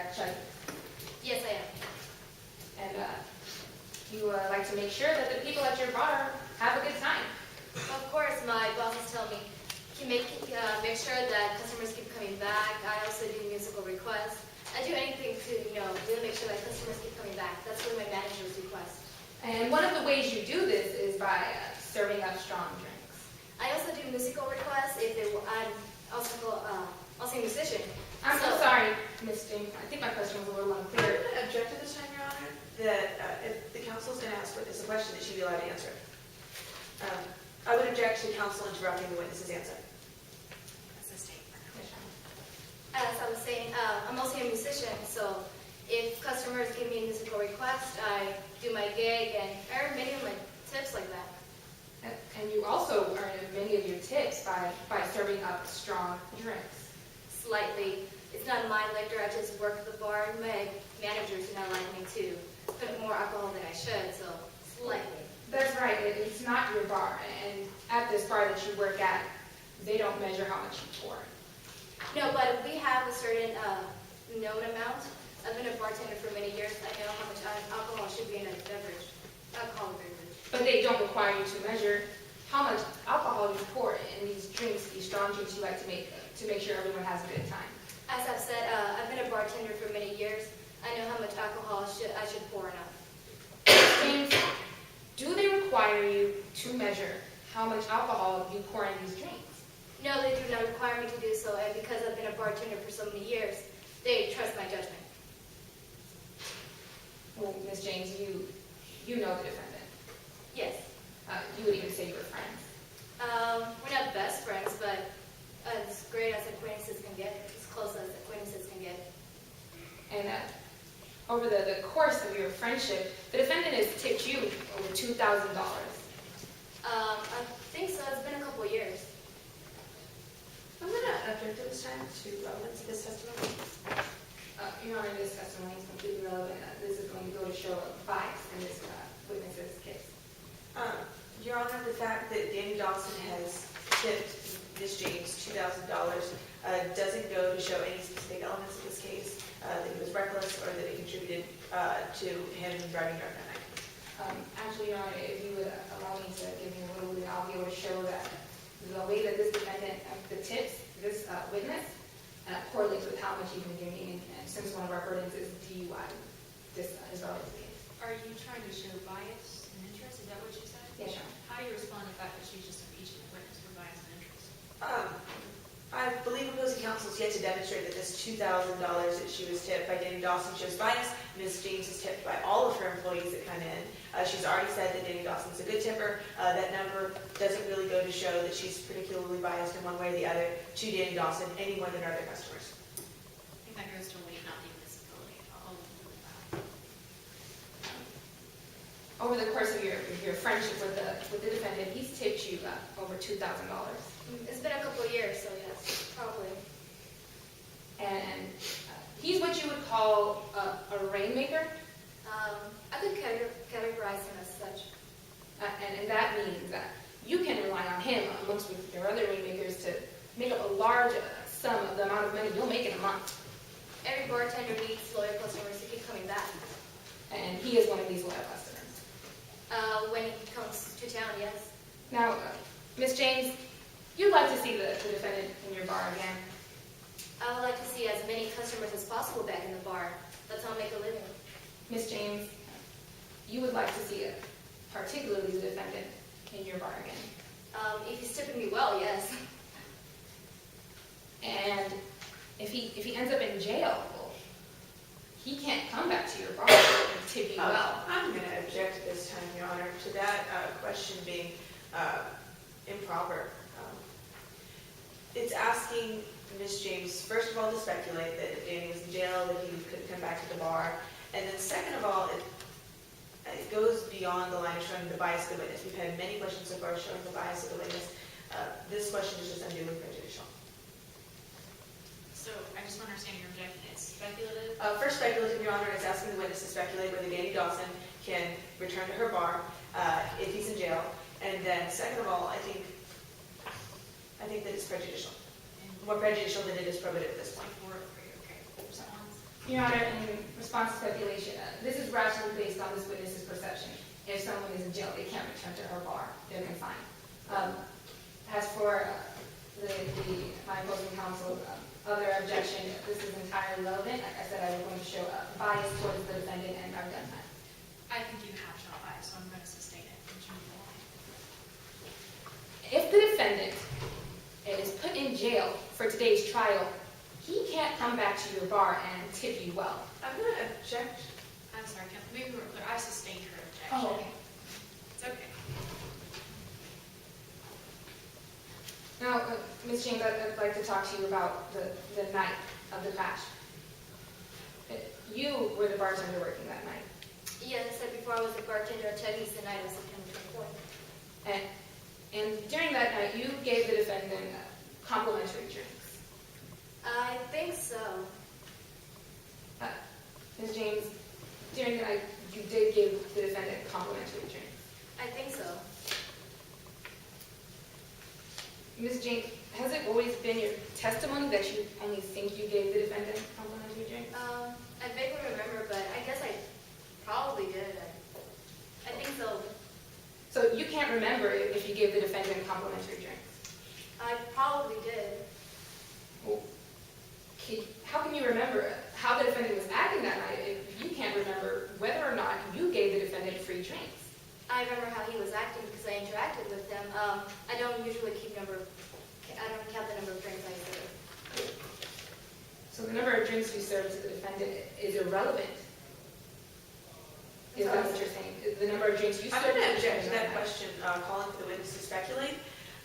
correct, Jessa? Yes, I am. And you like to make sure that the people at your bar have a good time. Of course, my bosses tell me to make sure that customers keep coming back. I also do musical requests. I do anything to, really make sure that customers keep coming back. That's what my managers request. And one of the ways you do this is by serving up strong drinks. I also do musical requests. I'm also a musician. I'm so sorry, Ms. James. I think my question was a little I'm unclear. going to object to this time, Your Honor, that if the counsel is going to ask witness a question, that she be allowed to answer. I would object to counsel interrupting the witness's answer. As I was saying, I'm also a musician, so if customers give me a musical request, I do my gig and earn many of my tips like that. And you also earn many of your tips by serving up strong drinks. Slightly. It's not my liquor, I just work at the bar, and my managers do not like me to put more alcohol than I should, so slightly. That's right. It's not your bar. And at this bar that you work at, they don't measure how much you pour. No, but we have a certain known amount. I've been a bartender for many years. I know how much alcohol should be in a beverage, alcoholic beverage. But they don't require you to measure how much alcohol you pour in these drinks, these strong drinks you like to make sure everyone has a good time. As I've said, I've been a bartender for many years. I know how much alcohol I should pour enough. James, do they require you to measure how much alcohol you pour in these drinks? No, they do not require me to do so, and because I've been a bartender for so many years, they trust my judgment. Well, Ms. James, you know the defendant. Yes. You would even say you were friends. We're not best friends, but as great as acquaintances can get, as close as acquaintances can get. And over the course of your friendship, the defendant has tipped you over $2,000. I think so. It's been a couple years. I'm going to object to this time to relevance of this testimony. Your Honor, this testimony is completely relevant. This is going to go to show a bias in this witness's case. Your Honor, the fact that Danny Dawson has tipped Ms. James $2,000 doesn't go to show any specific elements of this case, that he was reckless or that it contributed to him driving drunk that night. Actually, Your Honor, if you would allow me to give you a little bit, I'll be able to show that the way that this defendant, the tips, this witness, correlates with how much he's been giving, and since one of our burdens is DUI, this is always the case. Are you trying to show bias and interest? Is that what you said? Yes, Your Honor. How do you respond to the fact that she's just impeaching the witness for bias and interest? I believe opposing counsel is yet to demonstrate that this $2,000 that she was tipped by Danny Dawson shows bias. Ms. James is tipped by all of her employees that come in. She's already said that Danny Dawson's a good tipper. That number doesn't really go to show that she's particularly biased in one way or the other to Danny Dawson any more than her other customers. I think that goes to weight, not the admissibility. I'll leave it at that. Over the course of your friendship with the defendant, he's tipped you over $2,000. It's been a couple of years, so yes, probably. And he's what you would call a rainmaker. I could categorize him as such. And that means that you can rely on him amongst with your other rainmakers to make up a large sum of the amount of money you'll make in a month. Every bartender needs loyal customers to keep coming back. And he is one of these loyal customers. When he comes to town, yes. Now, Ms. James, you'd like to see the defendant in your bar again. I would like to see as many customers as possible back in the bar. That's how I make a living. Ms. James, you would like to see particularly the defendant in your bar again. If he's tipping me well, yes. And if he ends up in jail, well, he can't come back to your bar and tip you well. I'm going to object this time, Your Honor, to that question being improper. It's asking Ms. James, first of all, to speculate that if Danny was in jail, that he couldn't come back to the bar. And then second of all, it goes beyond the line of showing the bias of the witness. We've had many questions so far showing the bias of the witness. This question is just unduly prejudicial. So I just want to understand your objection. It's speculative? First speculative, Your Honor, is asking the witness to speculate whether Danny Dawson can return to her bar if he's in jail. And then second of all, I think that it's prejudicial. More prejudicial than it is probative at this point. Okay. Response? Your Honor, in response to speculation, this is rationally based on this witness's perception. If someone is in jail, they can't return to her bar, they're confined. As for my opposing counsel, other objection, this is entirely relevant. Like I said, I was going to show bias towards the defendant, and I've done that. I think you have shown bias, so I'm going to sustain it. If the defendant is put in jail for today's trial, he can't come back to your bar and tip you well. I'm going to object. I'm sorry, maybe we were clear. I sustained her objection. Oh, okay. It's okay. Now, Ms. James, I'd like to talk to you about the night of the crash. You were the bartender working that night. Yes, I said before I was a bartender at Chubby's the night of September 24th. And during that night, you gave the defendant complimentary drinks. I think so. Ms. James, during the night, you did give the defendant complimentary drinks. I think so. Ms. James, has it always been your testimony that you only think you gave the defendant complimentary drinks? I vaguely remember, but I guess I probably did. I think so. So you can't remember if you gave the defendant complimentary drinks? I probably did. Well, how can you remember how the defendant was acting that night if you can't remember whether or not you gave the defendant free drinks? I remember how he was acting because I interacted with them. I don't usually I don't count the number of drinks I serve. So the number of drinks you served to the defendant is irrelevant. Is that what you're saying? The number of drinks you served I'm to going the to object to defendant that question, calling for the witness to speculate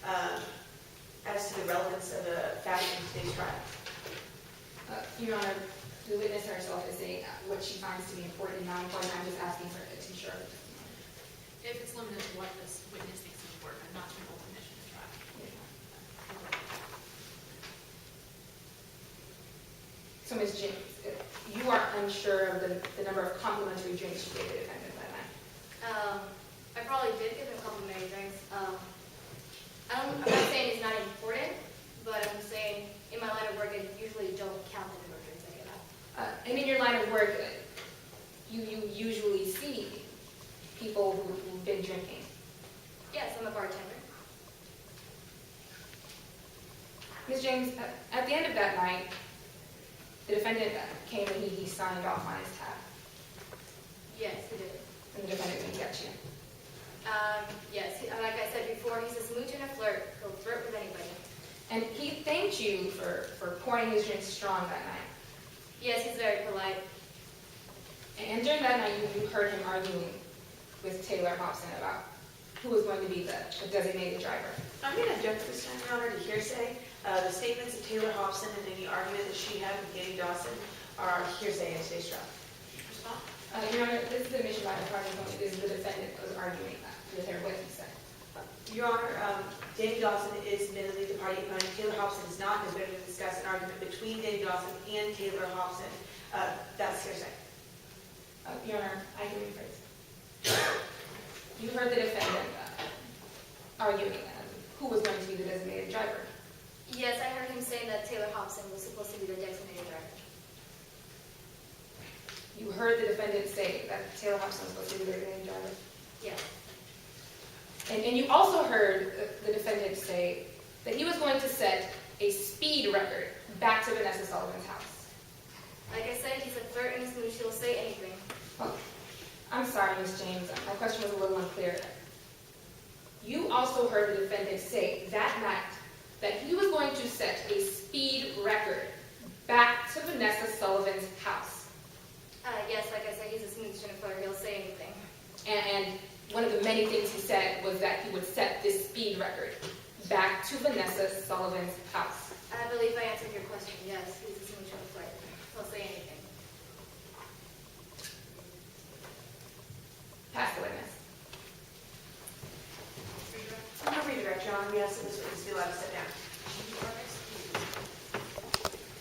as to the relevance of a fact in today's trial. Your Honor, the witness herself is saying what she finds to be important and not important. I'm just asking her to ensure her testimony. If it's limited to what this witness thinks is important, and not to the whole commission of trial. So, Ms. James, you are unsure of the number of complimentary drinks you gave the defendant that night? I probably did give him complimentary drinks. I'm not saying it's not important, but I'm saying in my line of work, I usually don't count the number of drinks I give out. And in your line of work, you usually see people who've been drinking. Yes, I'm a bartender. Ms. James, at the end of that night, the defendant came and he signed off on his tab. Yes, he did. And the defendant winked at you. Yes, like I said before, he's a smooch and a flirt. He'll flirt with anybody. And he thanked you for pouring his drinks strong that night. Yes, he's very polite. And during that night, you heard him arguing with Taylor Hobson about who was going to be the designated driver. I'm going to object this time, Your Honor, to hearsay. The statements of Taylor Hobson and any argument that she had with Danny Dawson are hearsay in today's trial. Response? Your Honor, this is admission by the party point. This is the defendant was arguing with her what he said. Your Honor, Danny Dawson is admittedly the party opponent. Taylor Hobson is not going to discuss an argument between Danny Dawson and Taylor Hobson. That's hearsay. Your Honor, I can rephrase. You heard the defendant arguing who was going to be the designated driver. Yes, I heard him saying that Taylor Hobson was supposed to be the designated driver. You heard the defendant say that Taylor Hobson was supposed to be the designated driver. Yes. And you also heard the defendant say that he was going to set a speed record back to Vanessa Sullivan's house. Like I said, he's a flirt and a smooch. He'll say anything. Well, I'm sorry, Ms. James. My question was a little unclear. You also heard the defendant say that night that he was going to set a speed record back to Vanessa Sullivan's house. Yes, like I said, he's a smooch and a flirt. He'll say anything. And one of the many things he said was that he would set this speed record back to Vanessa Sullivan's house. I believe I answered your question. Yes, he's a smooch and a flirt. He'll say anything. Pass the witness. I'm going to redirect, Your Honor. We ask that this witness be allowed to step down.